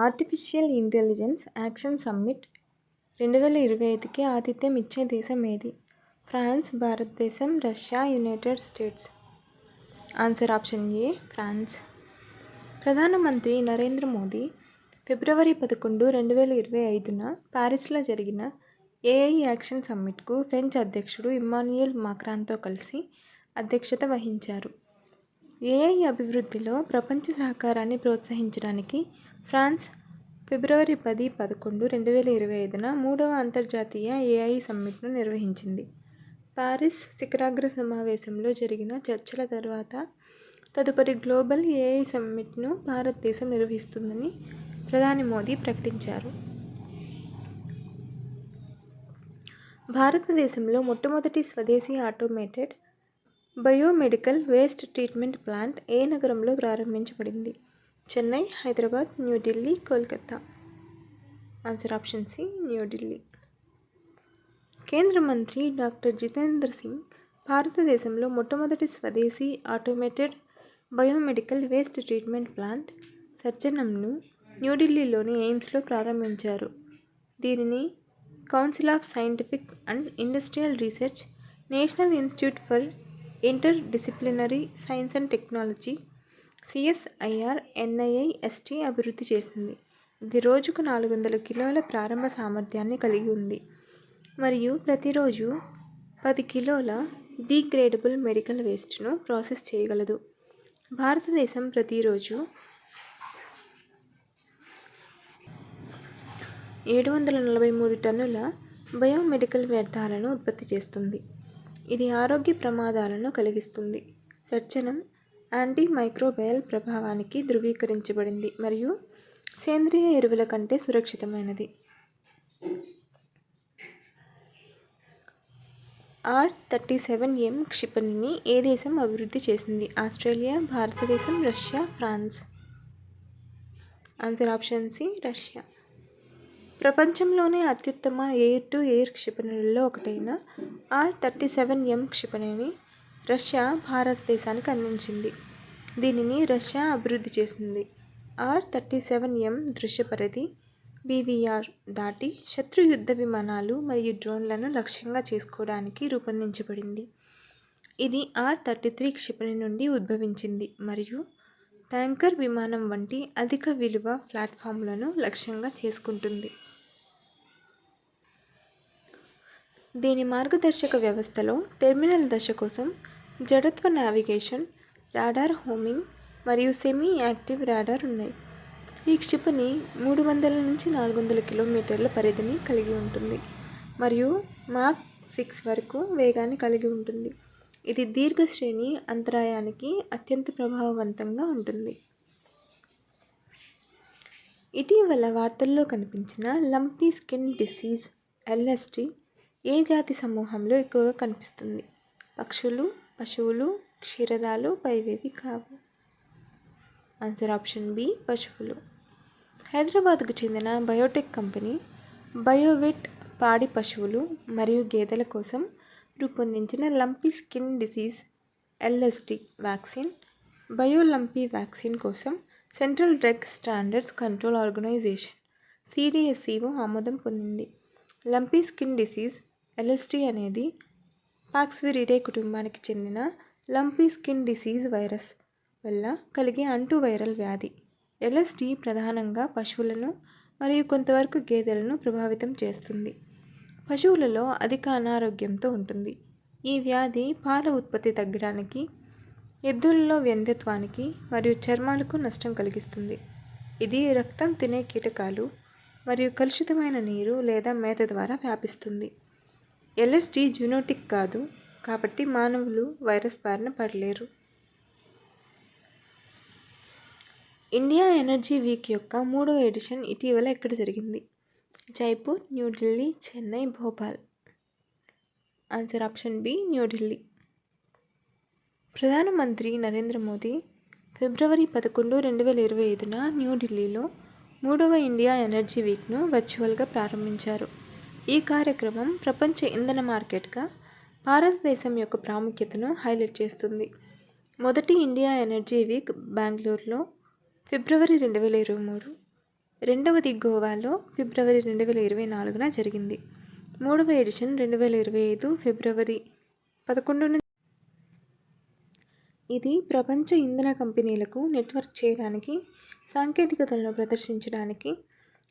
Artificial intelligence action summit 2025కి ఆతిథ్యం ఇచ్చే దేశం ఏది? ఫ్రాన్స్, భారతదేశం, Russia, United States. Answer option A France. ప్రధానమంత్రి నరేంద్ర మోదీ ఫిబ్రవరి 11, 2025న పారిస్లో జరిగిన ఏఐ యాక్షన్ సమ్మిట్కు ఫ్రెంచ్ అధ్యక్షుడు ఇమ్మాన్యుయల్ మాక్రాన్తో కలిసి అధ్యక్షత వహించారు. ఏఐ అభివృద్ధిలో ప్రపంచ సహకారాన్ని ప్రోత్సహించడానికి ఫ్రాన్స్ ఫిబ్రవరి 10, 11, 2025న 3వ అంతర్జాతీయ ఏఐ సమ్మిట్ను నిర్వహించింది. పారిస్ శిఖరాగ్ర సమావేశంలో జరిగిన చర్చల తర్వాత తదుపరి గ్లోబల్ ఏఐ సమ్మిట్ను భారతదేశం నిర్వహిస్తుందని ప్రధాని మోదీ ప్రకటించారు. భారతదేశంలో మొట్టమొదటి స్వదేశీ automated biomedical waste treatment plant ఏ నగరంలో ప్రారంభించబడింది? Chennai, Hyderabad, New Delhi, Kolkata. Answer option C New Delhi. కేంద్ర మంత్రి డాక్టర్ జితేంద్ర సింగ్ భారతదేశంలో మొట్టమొదటి స్వదేశీ automated biomedical waste treatment plant సర్జనంను న్యూఢిల్లీలోని ఎయిమ్స్లో ప్రారంభించారు. దీనిని council of scientific and industrial research, national institute for interdisciplinary science and technology CSIR NIIST అభివృద్ధి చేసింది. ఇది రోజుకు 400 కిలోల ప్రారంభ సామర్థ్యాన్ని కలిగి ఉంది మరియు ప్రతిరోజు 10 కిలోల డీగ్రేడబుల్ మెడికల్ వేస్ట్ను ప్రాసెస్ చేయగలదు. భారతదేశం ప్రతిరోజు 743 టన్నుల బయోమెడికల్ వ్యర్థాలను ఉత్పత్తి చేస్తుంది. ఇది ఆరోగ్య ప్రమాదాలను కలిగిస్తుంది. సర్జనం యాంటీ మైక్రోబయల్ ప్రభావానికి ధృవీకరించబడింది మరియు సేంద్రియ ఎరువుల కంటే సురక్షితమైనది. R-37M క్షిపణిని ఏ దేశం అభివృద్ధి చేసింది? ఆస్ట్రేలియా, భారతదేశం, Russia, France. Answer option C Russia. ప్రపంచంలోనే అత్యుత్తమ ఎయిర్ టు ఎయిర్ క్షిపణులలో ఒకటైన R-37M క్షిపణిని రష్యా భారతదేశానికి అందించింది. దీనిని రష్యా అభివృద్ధి చేసింది. R-37M దృశ్య పరిధి BVR దాటి శత్రు యుద్ధ విమానాలు మరియు డ్రోన్లను లక్ష్యంగా చేసుకోవడానికి రూపొందించబడింది. ఇది R-33 క్షిపణి నుండి ఉద్భవించింది మరియు ట్యాంకర్ విమానం వంటి అధిక విలువ ప్లాట్ఫామ్లను లక్ష్యంగా చేసుకుంటుంది. దీని మార్గదర్శక వ్యవస్థలో టెర్మినల్ దశ కోసం జడత్వ నావిగేషన్, రాడార్ హోమింగ్ మరియు సెమీ యాక్టివ్ రాడార్ ఉన్నాయి. ఈ క్షిపణి 300 నుంచి 400 కిలోమీటర్ల పరిధిని కలిగి ఉంటుంది మరియు మాక్ 6 వరకు వేగాన్ని కలిగి ఉంటుంది. ఇది దీర్ఘ శ్రేణి అంతరాయానికి అత్యంత ప్రభావవంతంగా ఉంటుంది. ఇటీవల వార్తల్లో కనిపించిన లంపీ స్కిన్ డిసీజ్ LSD ఏ జాతి సమూహంలో ఎక్కువగా కనిపిస్తుంది? పక్షులు, పశువులు, క్షీరదాలు, పైవేవి కావు. ఆన్సర్ ఆప్షన్ బి పశువులు. హైదరాబాద్కు చెందిన బయోటెక్ కంపెనీ బయోవెట్ పాడి పశువులు మరియు గేదెల కోసం రూపొందించిన lumpy skin disease LSD vaccine బయోలంపీ వ్యాక్సిన్ కోసం central drug standards control organisation CDSCO ఆమోదం పొందింది. లంపీ స్కిన్ డిసీజ్ LSD అనేది పాక్స్విరిడే కుటుంబానికి చెందిన లంపీ స్కిన్ డిసీజ్ వైరస్ వల్ల కలిగే అంటువైరల్ వ్యాధి. LSD ప్రధానంగా పశువులను మరియు కొంతవరకు గేదెలను ప్రభావితం చేస్తుంది. పశువులలో అధిక అనారోగ్యంతో ఉంటుంది. ఈ వ్యాధి పాల ఉత్పత్తి తగ్గడానికి, ఎద్దులలో వ్యంధ్యత్వానికి మరియు చర్మాలకు నష్టం కలిగిస్తుంది. ఇది రక్తం తినే కీటకాలు మరియు కలుషితమైన నీరు లేదా మేత ద్వారా వ్యాపిస్తుంది. LSD జూనోటిక్ కాదు కాబట్టి మానవులు వైరస్ బారిన పడలేరు. ఇండియా ఎనర్జీ వీక్ యొక్క 3వ ఎడిషన్ ఇటీవల ఎక్కడ జరిగింది? Jaipur, New Delhi, Chennai, Bhopal. Answer option B New Delhi. ప్రధానమంత్రి నరేంద్ర మోదీ ఫిబ్రవరి 11, 2025న న్యూఢిల్లీలో 3వ ఇండియా ఎనర్జీ వీక్ను వర్చువల్గా ప్రారంభించారు. ఈ కార్యక్రమం ప్రపంచ ఇంధన మార్కెట్గా భారతదేశం యొక్క ప్రాముఖ్యతను హైలైట్ చేస్తుంది. మొదటి ఇండియా ఎనర్జీ వీక్ బెంగళూరులో ఫిబ్రవరి 2023, రెండవది గోవాలో ఫిబ్రవరి 2024న జరిగింది. మూడవ ఎడిషన్ 2025 ఫిబ్రవరి 11 ఇది ప్రపంచ ఇంధన కంపెనీలకు నెట్వర్క్ చేయడానికి, సాంకేతికతలను ప్రదర్శించడానికి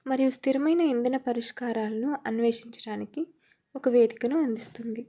మరియు స్థిరమైన ఇంధన పరిష్కారాలను అన్వేషించడానికి ఒక వేదికను అందిస్తుంది.